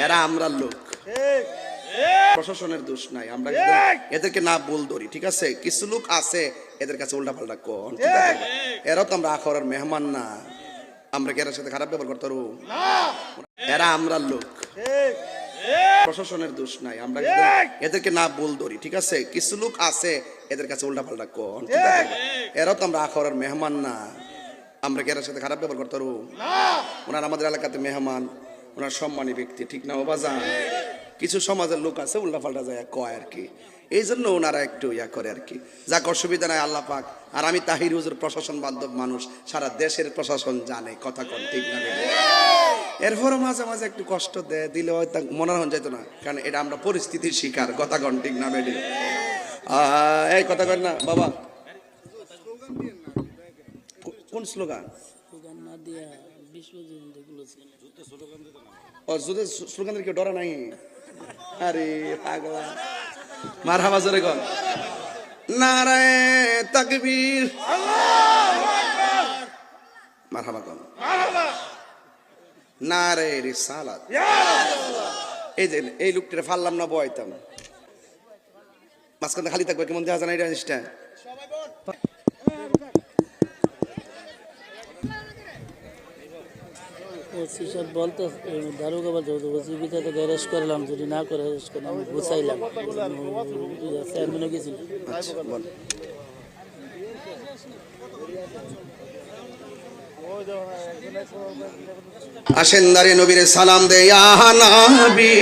এরা আমরা লোক, প্রশাসনের দোষ নাই। আমরা এদেরকে না বল ধরি, ঠিক আছে? কিছু লোক আছে এদের কাছে উল্টা পাল্টা কোন, ঠিক আছে? এরাও তো আমরা আখরের মেহমান না, আমরা কি এর সাথে খারাপ ব্যবহার করতে পারবো? এরা আমরা লোক, প্রশাসনের দোষ নাই। আমরা এদেরকে না বল ধরি, ঠিক আছে? কিছু লোক আছে এদের কাছে উল্টা পাল্টা কোন, ঠিক আছে? এরাও তো আমরা আখরের মেহমান না, আমরা কি এর সাথে খারাপ ব্যবহার করতে পারবো? ওনার আমাদের এলাকাতে মেহমান, ওনার সম্মানী ব্যক্তি, ঠিক না? ও বাজান, কিছু সমাজের লোক আছে উল্টা পাল্টা যায় কয় আর কি, এই জন্য ওনারা একটু ইয়া করে আর কি। যাক, অসুবিধা নাই, আল্লাহ পাক। আর আমি তাহির হুজুর প্রশাসন বান্ধব মানুষ, সারা দেশের প্রশাসন জানে, কথা কন, ঠিক না? এরপরও মাঝে মাঝে একটু কষ্ট দিলে হয়তো মনে হন যেত না, কারণ এটা আমরা পরিস্থিতির শিকার, কথা কন, ঠিক না বেডি? এই কথা কন না বাবা। কোন স্লোগান? স্লোগানের কেউ ডরা নাই? আরে পাগলা, মারহাবা জোরে কন, নারায়ে তাকবীর, মারহাবা কন, নারায়ে রিসালাত। এই যে এই লোকটারে ফাললাম না, বয়তাম মাঝখানে খালি থাকবে, কেমন দেখা যায় না এই জিনিসটা? বলতো দারোগা বলতে ভিতরে অ্যারেস্ট করলাম, যদি না করে অ্যারেস্ট করলাম গুছাইলাম, গেছিল। আসেন দাঁড়িয়ে নবীরে সালাম দে, ইয়া নবী।